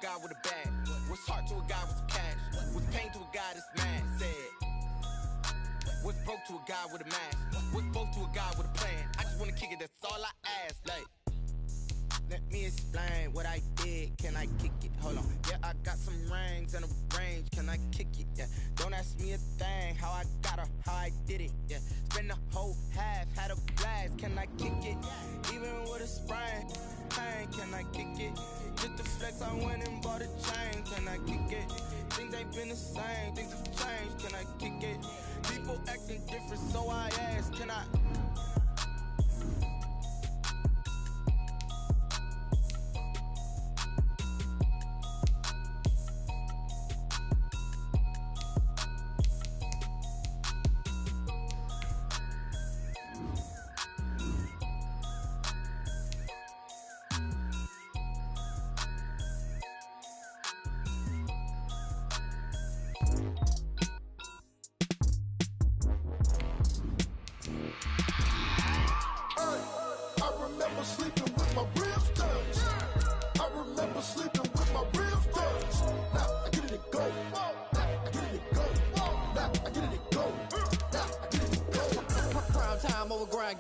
guy with a bag? What's heart to a guy with some cash? What's pain to a guy that's mad? Said. What's broke to a guy with a mask? What's both to a guy with a plan? I just wanna kick it, that's all I ask. Like, let me explain what I did. Can I kick it? Hold on. Yeah, I got some rings and a range. Can I kick it? Yeah. Don't ask me a thing. How I got her, how I did it. Yeah. Spend the whole half, had a blast. Can I kick it? Even with a sprain, pain. Can I kick it? Just to flex, I went and bought a chain. Can I kick it? Things ain't been the same. Things have changed. Can I kick it? People acting different, so I ask. Can I?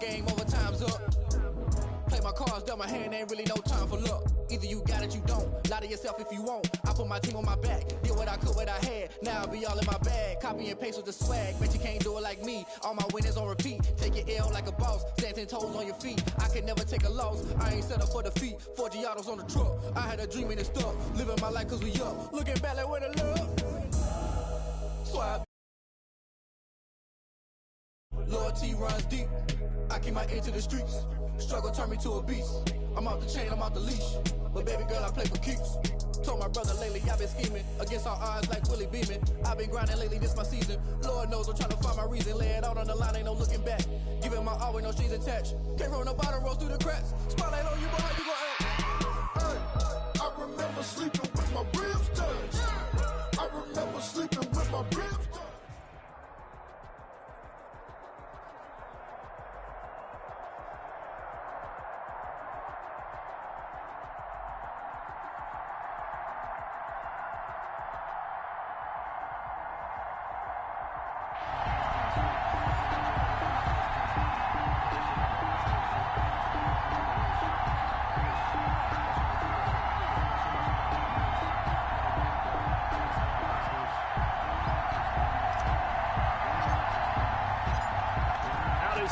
Game over, time's up. Play my cards, dealt my hand, ain't really no time for luck. Either you got it, you don't. Lie to yourself if you won't. I put my team on my back, did what I could, what I had. Now I'll be all in my bag. Copy and paste with the swag. Bet you can't do it like me. All my winners on repeat. Take your L like a boss. Stand 10 toes on your feet. I can never take a loss. I ain't set up for defeat. 4 Giottos on the truck. I had a dream and it stuck. Living my life cause we up. Looking back like where the love. Swap. Loyalty runs deep. I keep my ear to the streets. Struggle turned me to a beast. I'm off the chain, I'm off the leash. But baby girl, I play for keeps. Told my brother lately, I've been scheming. Against all odds like Willie Beeman. I've been grinding lately, this my season. Lord knows I'm trying to find my reason. Lay it out on the line, ain't no looking back. Giving my all with no strings attached. Came from the bottom, rose through the cracks. Spotlight on you, boy, how you gon' act? Hey, I remember sleeping with my ribs touched. I remember sleeping with my ribs touched.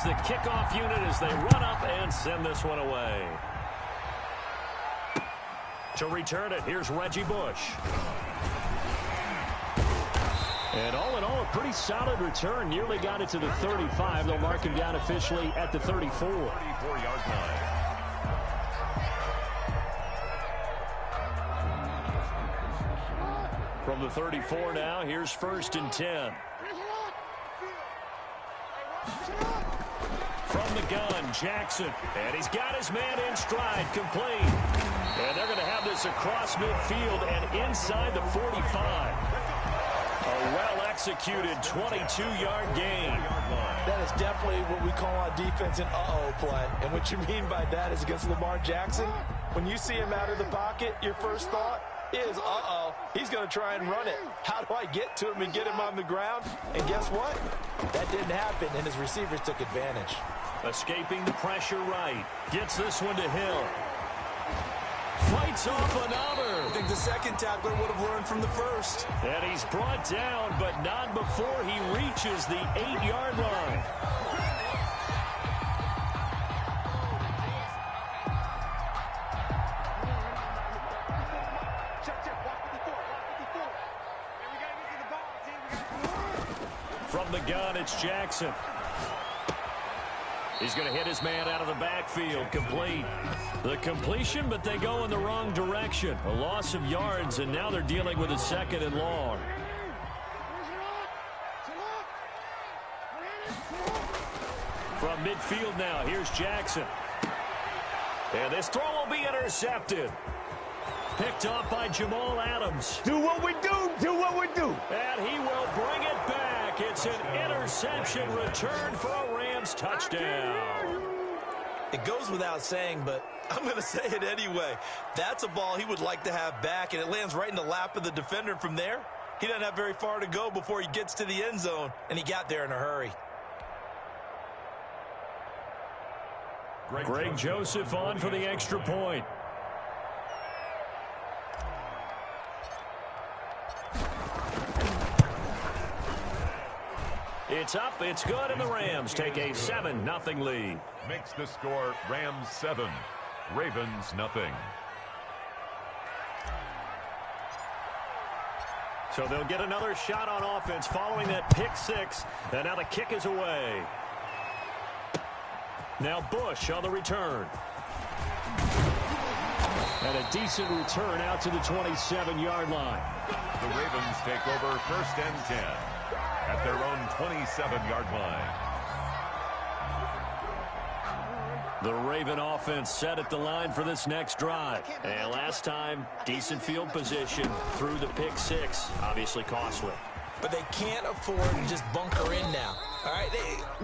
The kickoff unit as they run up and send this one away. To return it, here's Reggie Bush. And all in all, a pretty solid return. Nearly got it to the 35. They'll mark him down officially at the 34. 34-yard line. From the 34 now, here's 1st and 10. From the gun, Jackson. And he's got his man in stride, complete. And they're going to have this across midfield and inside the 45. A well-executed 22-yard gain. That is definitely what we call on defense an uh-oh play. And what you mean by that is against Lamar Jackson, when you see him out of the pocket, your first thought is, uh-oh, he's going to try and run it. How do I get to him and get him on the ground? And guess what? That didn't happen, and his receivers took advantage. Escaping the pressure right. Gets this one to Hill. Fights off another. I think the second tackler would have learned from the first. And he's brought down, but not before he reaches the 8-yard line. From the gun, it's Jackson. He's going to hit his man out of the backfield. Complete. The completion, but they go in the wrong direction. A loss of yards, and now they're dealing with a 2nd and long. From midfield now, here's Jackson. And this throw will be intercepted. Picked off by Jamal Adams. Do what we do. Do what we do. And he will bring it back. It's an interception return for a Rams touchdown. It goes without saying, but I'm going to say it anyway. That's a ball he would like to have back, and it lands right in the lap of the defender. From there, he doesn't have very far to go before he gets to the end zone, and he got there in a hurry. Greg Joseph on for the extra point. It's up, it's good, and the Rams take a 7-0 lead. Makes the score Rams 7, Ravens nothing. So they'll get another shot on offense following that pick six, and now the kick is away. Now Bush on the return. And a decent return out to the 27-yard line. The Ravens take over 1st and 10 at their own 27-yard line. The Raven offense set at the line for this next drive. And last time, decent field position through the pick six. Obviously costly. But they can't afford to just bunker in now. All right,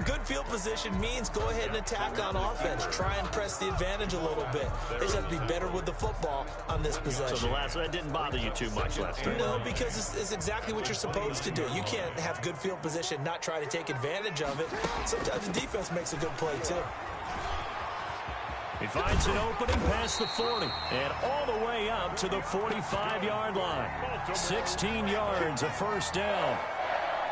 good field position means go ahead and attack on offense. Try and press the advantage a little bit. They just have to be better with the football on this possession. So that didn't bother you too much last time? No, because it's exactly what you're supposed to do. You can't have good field position, not try to take advantage of it. Sometimes the defense makes a good play, too. He finds an opening past the 40 and all the way up to the 45-yard line. 16 yards, a first down.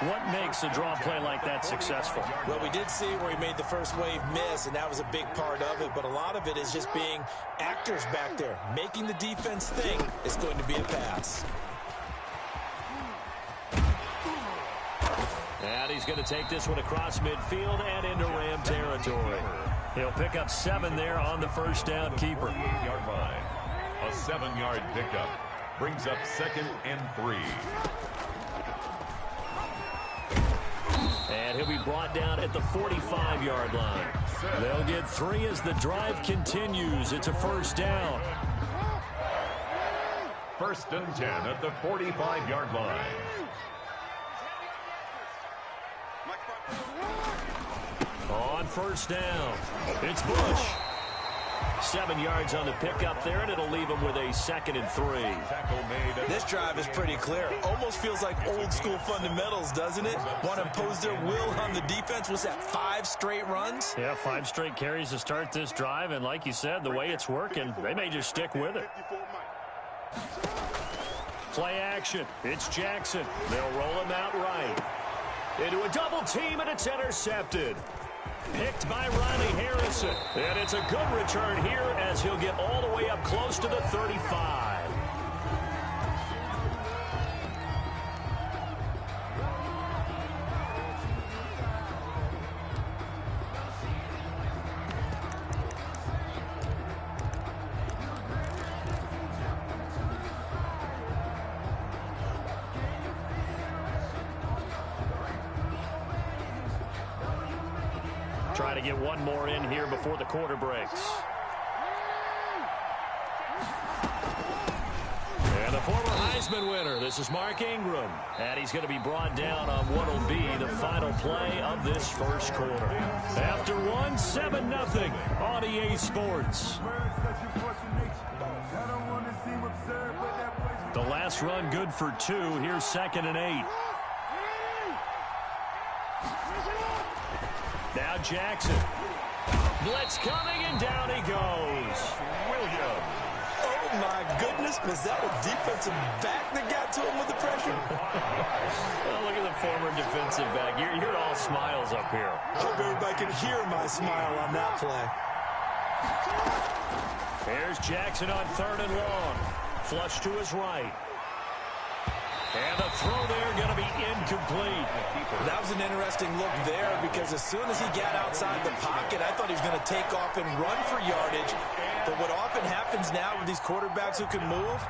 What makes a draw play like that successful? Well, we did see where he made the first wave miss, and that was a big part of it. But a lot of it is just being actors back there, making the defense think it's going to be a pass. And he's going to take this one across midfield and into Ram territory. He'll pick up 7 there on the first down keeper. 48-yard line. A 7-yard pickup brings up 2nd and 3. And he'll be brought down at the 45-yard line. They'll get 3 as the drive continues. It's a first down. 1st and 10 at the 45-yard line. On first down, it's Bush. 7 yards on the pickup there, and it'll leave him with a 2nd and 3. This drive is pretty clear. Almost feels like old school fundamentals, doesn't it? Want to impose their will on the defense. Was that 5 straight runs? Yeah, 5 straight carries to start this drive, and like you said, the way it's working, they may just stick with it. Play action. It's Jackson. They'll roll him out right. Into a double team, and it's intercepted. Picked by Riley Harrison. And it's a good return here as he'll get all the way up close to the 35. Try to get one more in here before the quarter breaks. And the former Heisman winner, this is Mark Ingram. And he's going to be brought down on what will be the final play of this first quarter. After 7-0 on EA Sports. The last run good for 2. Here's 2nd and 8. Now Jackson. Blitz coming, and down he goes. Williams. Oh, my goodness. Was that a defensive back that got to him with the pressure? Well, look at the former defensive back. You're all smiles up here. I hope everybody can hear my smile on that play. Here's Jackson on 3rd and long. Flush to his right. And the throw there going to be incomplete. That was an interesting look there because as soon as he got outside the pocket, I thought he was going to take off and run for yardage. But what often happens now with these quarterbacks who can move,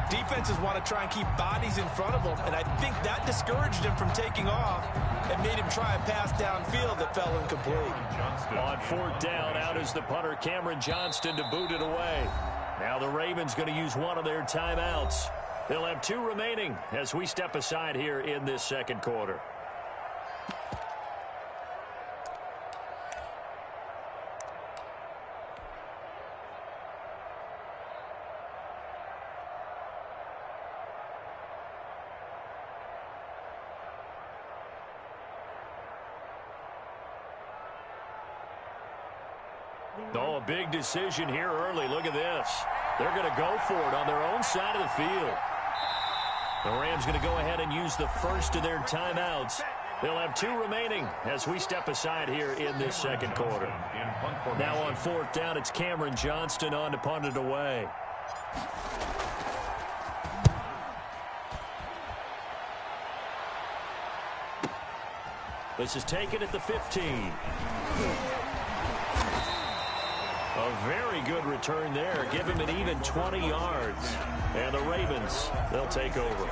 defenses want to try and keep bodies in front of them. And I think that discouraged him from taking off and made him try a pass downfield that fell incomplete. On 4th down, out is the punter, Cameron Johnston, to boot it away. Now the Ravens going to use one of their timeouts. They'll have 2 remaining as we step aside here in this second quarter. Oh, a big decision here early. Look at this. They're going to go for it on their own side of the field. The Rams going to go ahead and use the first of their timeouts. They'll have 2 remaining as we step aside here in this second quarter. Now on 4th down, it's Cameron Johnston on to punt it away. This is taken at the 15. A very good return there. Give him an even 20 yards. And the Ravens, they'll take over.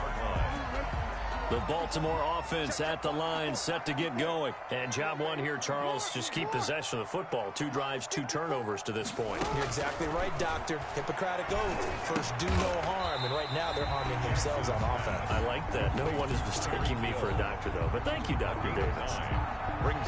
The Baltimore offense at the line, set to get going. And job one here, Charles, just keep possession of the football. 2 drives, 2 turnovers to this point. You're exactly right, Doctor. Hippocratic oath. First, do no harm. And right now, they're harming themselves on offense. I like that. No one is mistaking me for a doctor, though. But thank you, Dr. Davis.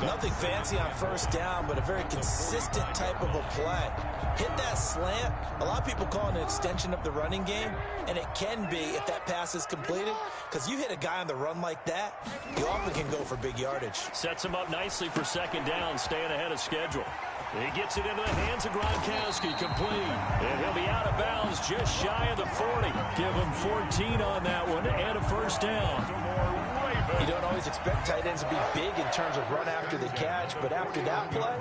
Nothing fancy on first down, but a very consistent type of a play. Hit that slant. A lot of people call it an extension of the running game, and it can be if that pass is completed, because you hit a guy on the run like that, you often can go for big yardage. Sets him up nicely for second down, staying ahead of schedule. He gets it into the hands of Gronkowski, complete. And he'll be out of bounds just shy of the 40. Give him 14 on that one and a first down. You don't always expect tight ends to be big in terms of run after the catch, but after that play,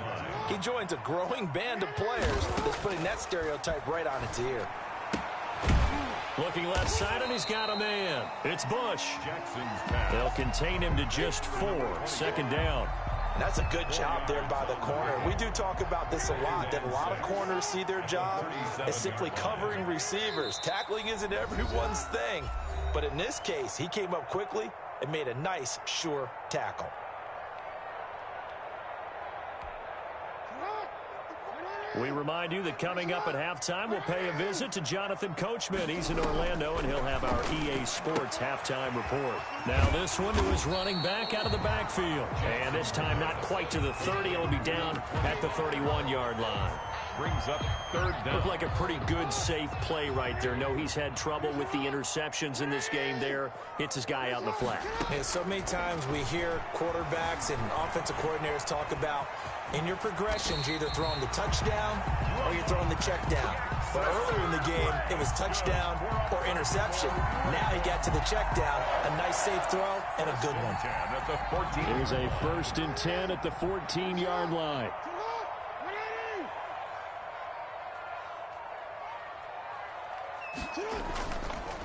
he joins a growing band of players that's putting that stereotype right on its ear. Looking left side, and he's got a man. It's Bush. They'll contain him to just 4. Second down. And that's a good job there by the corner. We do talk about this a lot, that a lot of corners see their job as simply covering receivers. Tackling isn't everyone's thing. But in this case, he came up quickly and made a nice, sure tackle. We remind you that coming up at halftime, we'll pay a visit to Jonathan Coachman. He's in Orlando, and he'll have our EA Sports halftime report. Now this one to his running back out of the backfield. And this time not quite to the 30. It'll be down at the 31-yard line. Brings up 3rd down. Looked like a pretty good, safe play right there. No, he's had trouble with the interceptions in this game there. Hits his guy out in the flat. Yeah, so many times we hear quarterbacks and offensive coordinators talk about in your progressions, you're either throwing the touchdown or you're throwing the check down. But earlier in the game, it was touchdown or interception. Now he got to the check down, a nice safe throw, and a good one. It was a 1st and 10 at the 14-yard line.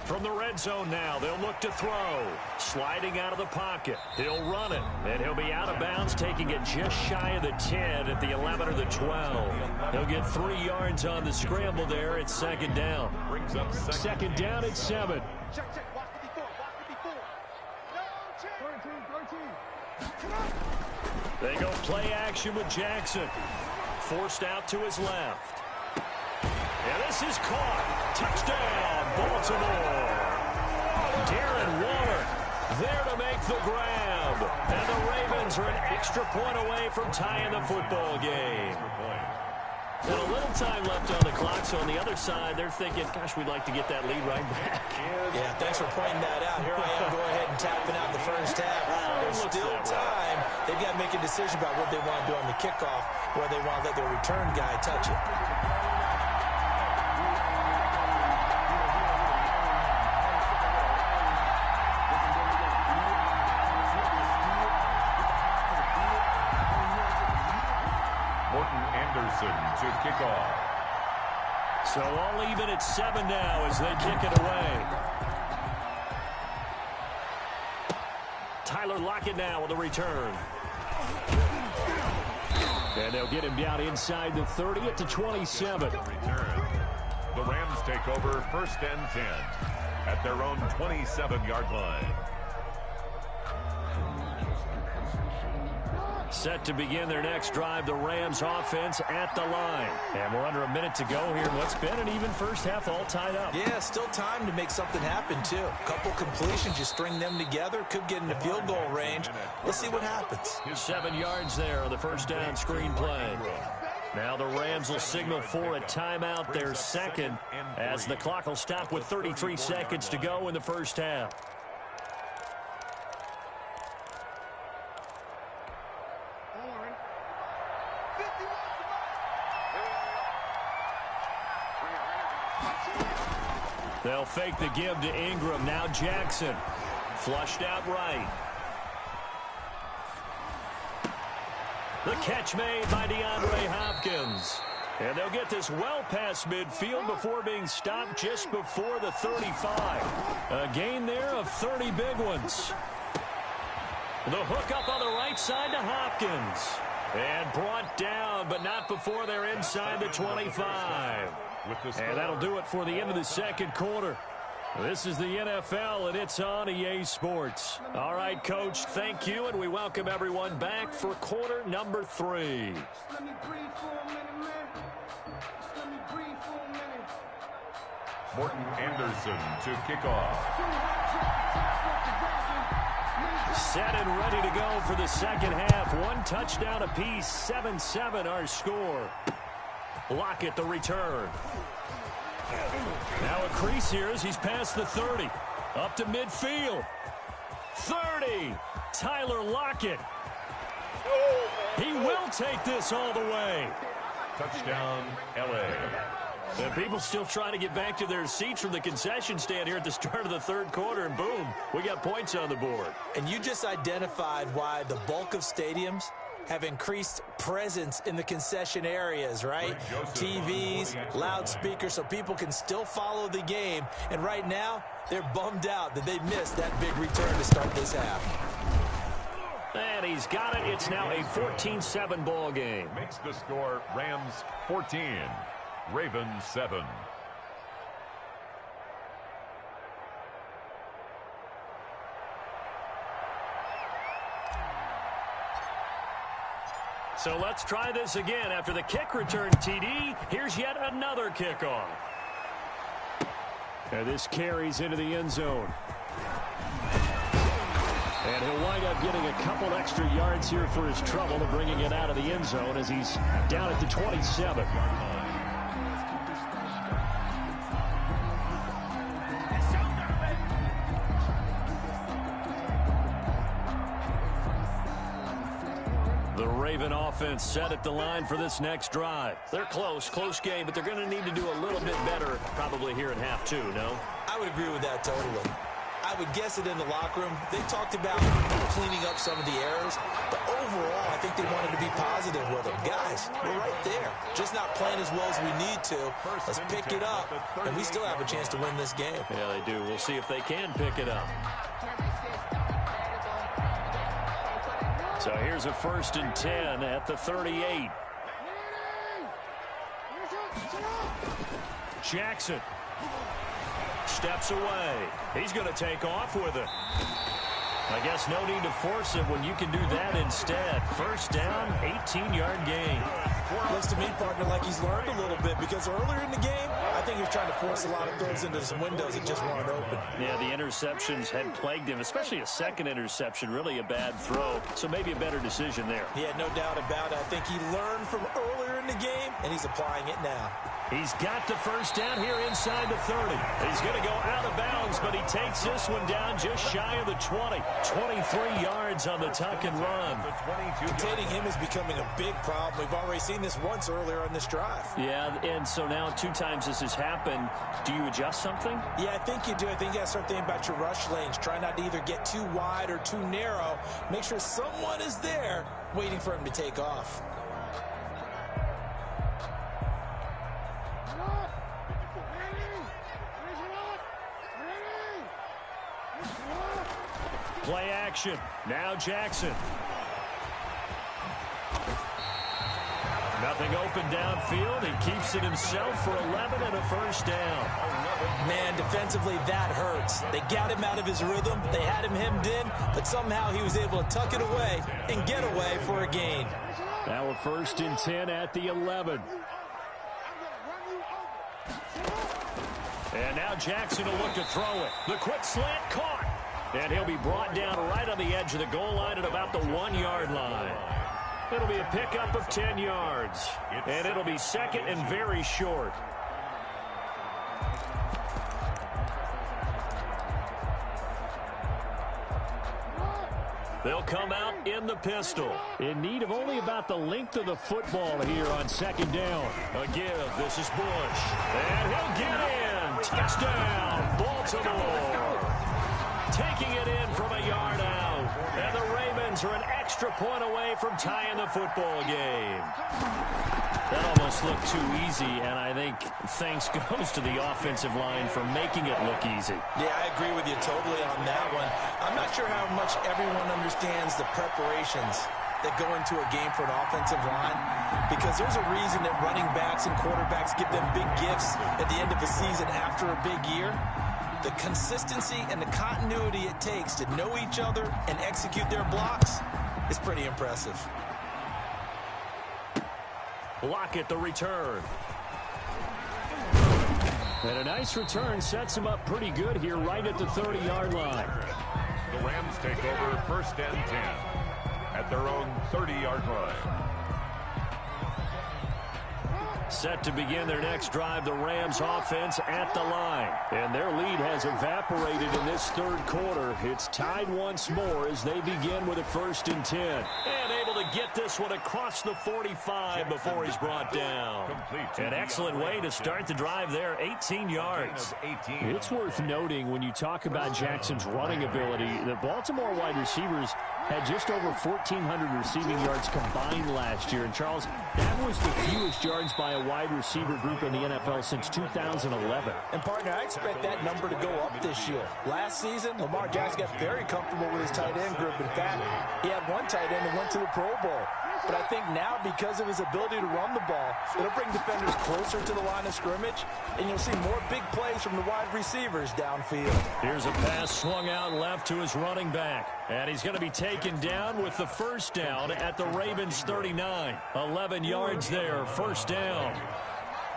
From the red zone now, they'll look to throw. Sliding out of the pocket. He'll run it, and he'll be out of bounds, taking it just shy of the 10 at the 11 or the 12. He'll get 3 yards on the scramble there at second down. Second down at 7. They go play action with Jackson. Forced out to his left. And this is caught. Touchdown, Baltimore. Darren Waller there to make the grab. And the Ravens are an extra point away from tying the football game. And a little time left on the clock, so on the other side, they're thinking, gosh, we'd like to get that lead right back. Yeah, thanks for pointing that out. Here I am, go ahead and tapping out the first half. There's still time. They've got to make a decision about what they want to do on the kickoff, where they want to let their return guy touch it. To kick off. So all even at 7 now as they kick it away. Tyler Lockett now with a return. And they'll get him down inside the 30 at the 27. The Rams take over 1st and 10 at their own 27-yard line. Set to begin their next drive, the Rams offense at the line. And we're under a minute to go here in what's been an even first half, all tied up. Yeah, still time to make something happen, too. A couple completions, you string them together, could get into field goal range. Let's see what happens. 7 yards there on the first down screen play. Now the Rams will signal for a timeout, their second, as the clock will stop with 33 seconds to go in the first half. They'll fake the give to Ingram. Now Jackson. Flushed out right. The catch made by DeAndre Hopkins. And they'll get this well past midfield before being stopped just before the 35. A gain there of 30 big ones. The hook up on the right side to Hopkins. And brought down, but not before they're inside the 25. And that'll do it for the end of the second quarter. This is the NFL, and it's on EA Sports. All right, Coach, thank you, and we welcome everyone back for quarter number 3. Morton Anderson to kick off. Set and ready to go for the second half. One touchdown apiece, 7-7 our score. Lockett the return. Now a crease here as he's past the 30. Up to midfield. 30. Tyler Lockett. He will take this all the way. Touchdown, L.A. And people still trying to get back to their seats from the concession stand here at the start of the third quarter, and boom, we got points on the board. And you just identified why the bulk of stadiums have increased presence in the concession areas, right? TVs, loudspeakers, so people can still follow the game. And right now, they're bummed out that they missed that big return to start this half. And he's got it. It's now a 14-7 ball game. Makes the score Rams 14, Ravens 7. So let's try this again. After the kick return TD, here's yet another kickoff. And this carries into the end zone. And he'll wind up getting a couple extra yards here for his trouble and bringing it out of the end zone as he's down at the 27. Raven offense set at the line for this next drive. They're close game, but they're going to need to do a little bit better probably here in half 2, no? I would agree with that totally. I would guess it in the locker room. They talked about cleaning up some of the errors, but overall, I think they wanted to be positive with them. Guys, we're right there. Just not playing as well as we need to. Let's pick it up, and we still have a chance to win this game. Yeah, they do. We'll see if they can pick it up. So here's a 1st and 10 at the 38. Jackson steps away. He's going to take off with it. I guess no need to force it when you can do that instead. 1st down, 18-yard gain. Looks to me, partner, like he's learned a little bit because earlier in the game, I think he was trying to force a lot of throws into some windows that just weren't open. Yeah, the interceptions had plagued him, especially a second interception, really a bad throw. So maybe a better decision there. Yeah, no doubt about it. I think he learned from earlier in the game, and he's applying it now. He's got the 1st down here inside the 30. He's going to go out of bounds, but he takes this one down just shy of the 20. 23 yards on the tuck and run. Containing him is becoming a big problem. We've already seen this once earlier on this drive. Yeah, and so now 2 times this has happened. Do you adjust something? Yeah, I think you do. I think you got to start thinking about your rush lanes. Try not to either get too wide or too narrow. Make sure someone is there waiting for him to take off. Play action. Now Jackson. Nothing open downfield. He keeps it himself for 11 and a 1st down. Man, defensively, that hurts. They got him out of his rhythm. They had him hemmed in, but somehow he was able to tuck it away and get away for a gain. Now a 1st and 10 at the 11. And now Jackson will look to throw it. The quick slant caught. And he'll be brought down right on the edge of the goal line at about the 1-yard line. It'll be a pickup of 10 yards. And it'll be 2nd and very short. They'll come out in the pistol. In need of only about the length of the football here on 2nd down. A give. This is Bush. And he'll get in. Touchdown, Baltimore. Taking it in from a yard out. And the Ravens are an extra point away from tying the football game. That almost looked too easy, and I think thanks goes to the offensive line for making it look easy. Yeah, I agree with you totally on that one. I'm not sure how much everyone understands the preparations that go into a game for an offensive line, because there's a reason that running backs and quarterbacks give them big gifts at the end of the season after a big year. The consistency and the continuity it takes to know each other and execute their blocks is pretty impressive. Lockett the return. And a nice return sets him up pretty good here right at the 30-yard line. The Rams take over 1st and 10 at their own 30-yard line. Set to begin their next drive, the Rams offense at the line. And their lead has evaporated in this third quarter. It's tied once more as they begin with a 1st and 10. And able to get this one across the 45 before he's brought down. An excellent way to start the drive there, 18 yards. It's worth noting when you talk about Jackson's running ability, the Baltimore wide receivers had just over 1,400 receiving yards combined last year. And, Charles, that was the fewest yards by a wide receiver group in the NFL since 2011. And, partner, I expect that number to go up this year. Last season, Lamar Jackson got very comfortable with his tight end group. In fact, he had one tight end that went to the Pro Bowl. But I think now, because of his ability to run the ball, it'll bring defenders closer to the line of scrimmage, and you'll see more big plays from the wide receivers downfield. Here's a pass swung out left to his running back. And he's going to be taken down with the 1st down at the Ravens 39. 11 yards there, 1st down.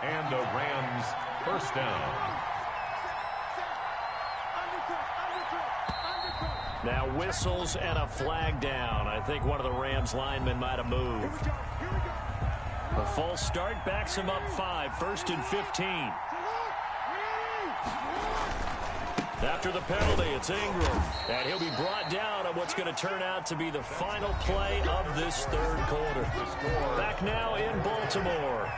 And the Rams 1st down. Now whistles and a flag down. I think one of the Rams linemen might have moved. A false start backs him up 5, 1st and 15. After the penalty, it's Ingram. And he'll be brought down on what's going to turn out to be the final play of this third quarter. Back now in Baltimore.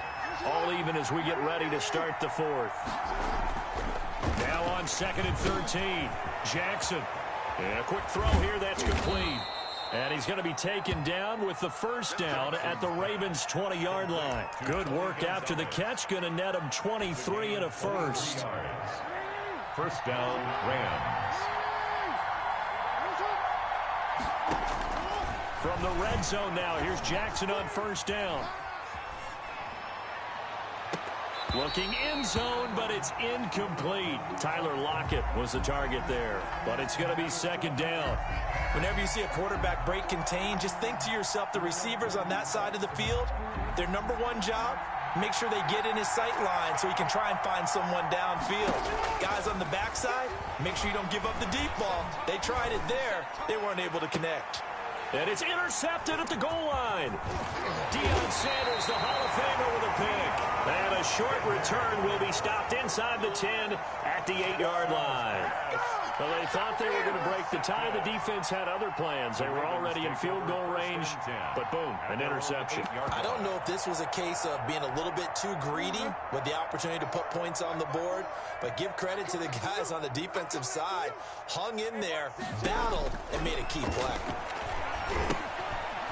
All even as we get ready to start the 4th. Now on 2nd and 13. Jackson. And a quick throw here, that's complete. And he's going to be taken down with the 1st down at the Ravens' 20-yard line. Good work after the catch, going to net him 23 and a 1st. 1st down, Rams. From the red zone now, here's Jackson on 1st down. Looking in zone, but it's incomplete. Tyler Lockett was the target there, but it's going to be 2nd down. Whenever you see a quarterback break contain, just think to yourself, the receivers on that side of the field, their number one job, make sure they get in his sight line so he can try and find someone downfield. Guys on the backside, make sure you don't give up the deep ball. They tried it there. They weren't able to connect. And it's intercepted at the goal line. Deion Sanders, the Hall of Famer, with a pick. And a short return will be stopped inside the 10 at the 8-yard line. Well, they thought they were going to break the tie. The defense had other plans. They were already in field goal range, but boom, an interception. I don't know if this was a case of being a little bit too greedy with the opportunity to put points on the board, but give credit to the guys on the defensive side. Hung in there, battled, and made a key play.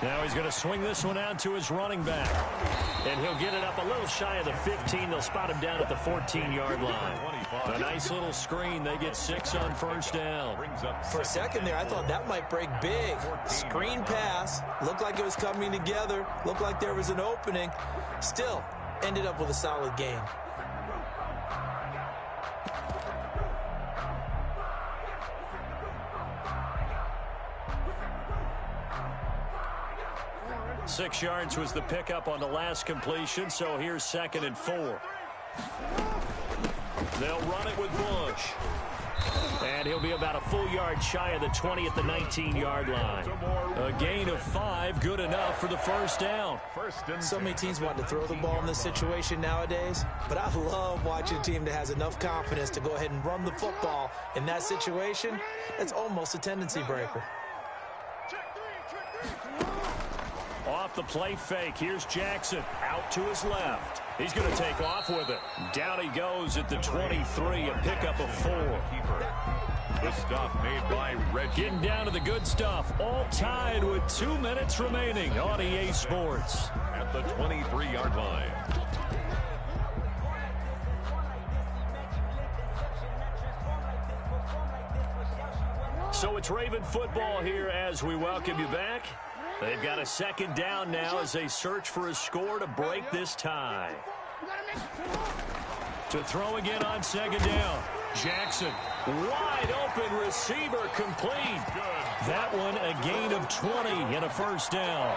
Now he's going to swing this one out to his running back. And he'll get it up a little shy of the 15. They'll spot him down at the 14-yard line. A nice little screen. They get 6 on 1st down. For a second there, I thought that might break big. Screen pass. Looked like it was coming together. Looked like there was an opening. Still, ended up with a solid game. Six yards was the pickup on the last completion, so here's 2nd and 4. They'll run it with Bush. And he'll be about a full yard shy of the 20 at the 19-yard line. A gain of 5, good enough for the 1st down. So many teams want to throw the ball in this situation nowadays, but I love watching a team that has enough confidence to go ahead and run the football in that situation. It's almost a tendency breaker. Off the play fake. Here's Jackson out to his left. He's going to take off with it. Down he goes at the 23, a pickup of 4. The stuff made by Reggie. Getting down to the good stuff. All tied with 2 minutes remaining on EA Sports. At the 23-yard line. So it's Raven football here as we welcome you back. They've got a second down now as they search for a score to break this tie. To throw again on second down. Jackson, wide open receiver, complete. That one a gain of 20 and a first down.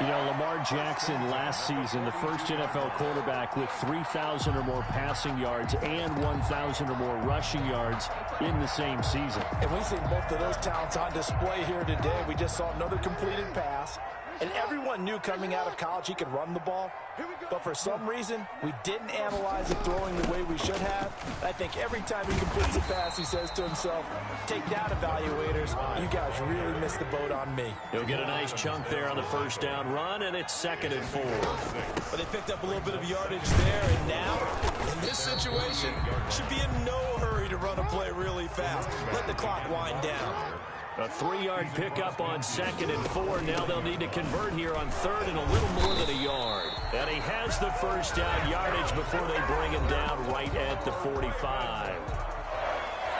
You know, Lamar Jackson last season, the first NFL quarterback with 3,000 or more passing yards and 1,000 or more rushing yards in the same season. And we've seen both of those talents on display here today. We just saw another completed pass. And everyone knew coming out of college he could run the ball. But for some reason, we didn't analyze the throwing the way we should have. I think every time he completes a pass, he says to himself, take down evaluators, you guys really missed the boat on me. He'll get a nice chunk there on the first down run, and it's 2nd and 4. But they picked up a little bit of yardage there, and now, in this situation, should be in no hurry to run a play really fast. Let the clock wind down. A 3-yard pickup on 2nd and 4. Now they'll need to convert here on 3rd and a little more than a yard. And he has the first down yardage before they bring him down right at the 45.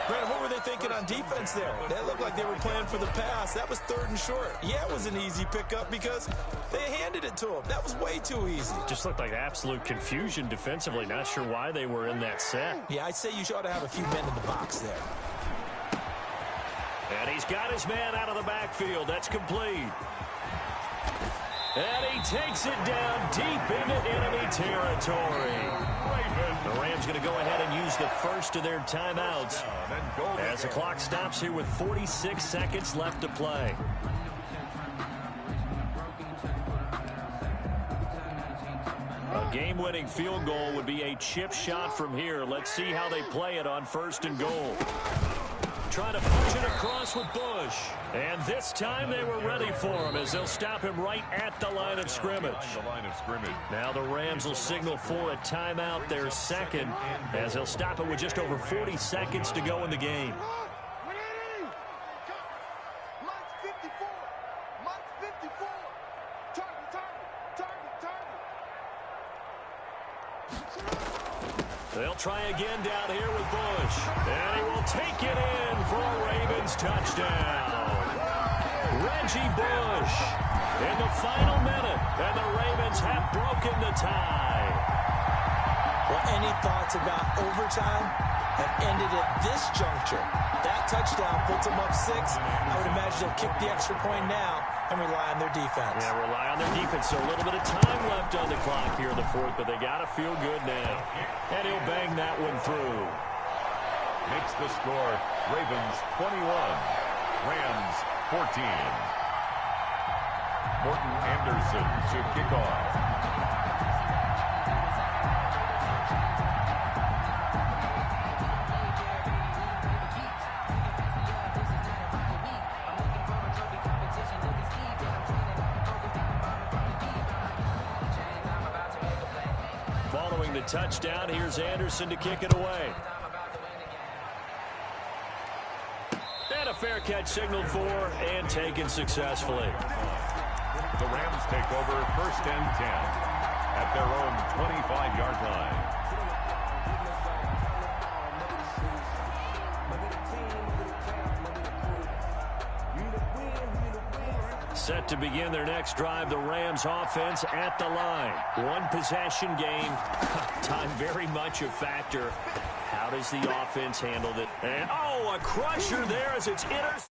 Brandon, what were they thinking on defense there? They looked like they were playing for the pass. That was 3rd and short. Yeah, it was an easy pickup because they handed it to him. That was way too easy. Just looked like absolute confusion defensively. Not sure why they were in that set. Yeah, I'd say you ought to have a few men in the box there. And he's got his man out of the backfield. That's complete. And he takes it down deep into enemy territory. The Rams going to go ahead and use the first of their timeouts as the clock stops here with 46 seconds left to play. A game-winning field goal would be a chip shot from here. Let's see how they play it on 1st and goal. Trying to punch it across with Bush. And this time they were ready for him as they'll stop him right at the line of scrimmage. Now the Rams will signal for a timeout, their second, as they'll stop it with just over 40 seconds to go in the game. They'll try again down here with Bush. And he will take it in for a Ravens touchdown. Reggie Bush in the final minute. And the Ravens have broken the tie. Well, any thoughts about overtime have ended at this juncture. That touchdown puts them up 6. I would imagine they'll kick the extra point now and rely on their defense. Yeah, rely on their defense. So a little bit of time left on the clock here in the 4th, but they got to feel good now. And he'll bang that one through. Makes the score Ravens 21, Rams 14. Morton Anderson to kick off. Following the touchdown, here's Anderson to kick it away. And a fair catch signaled for and taken successfully. The Rams take over 1st and 10 at their own 25-yard line. Set to begin their next drive, the Rams offense at the line. One possession game. Time very much a factor. How does the offense handle it? And, oh, a crusher there as it's intercepted.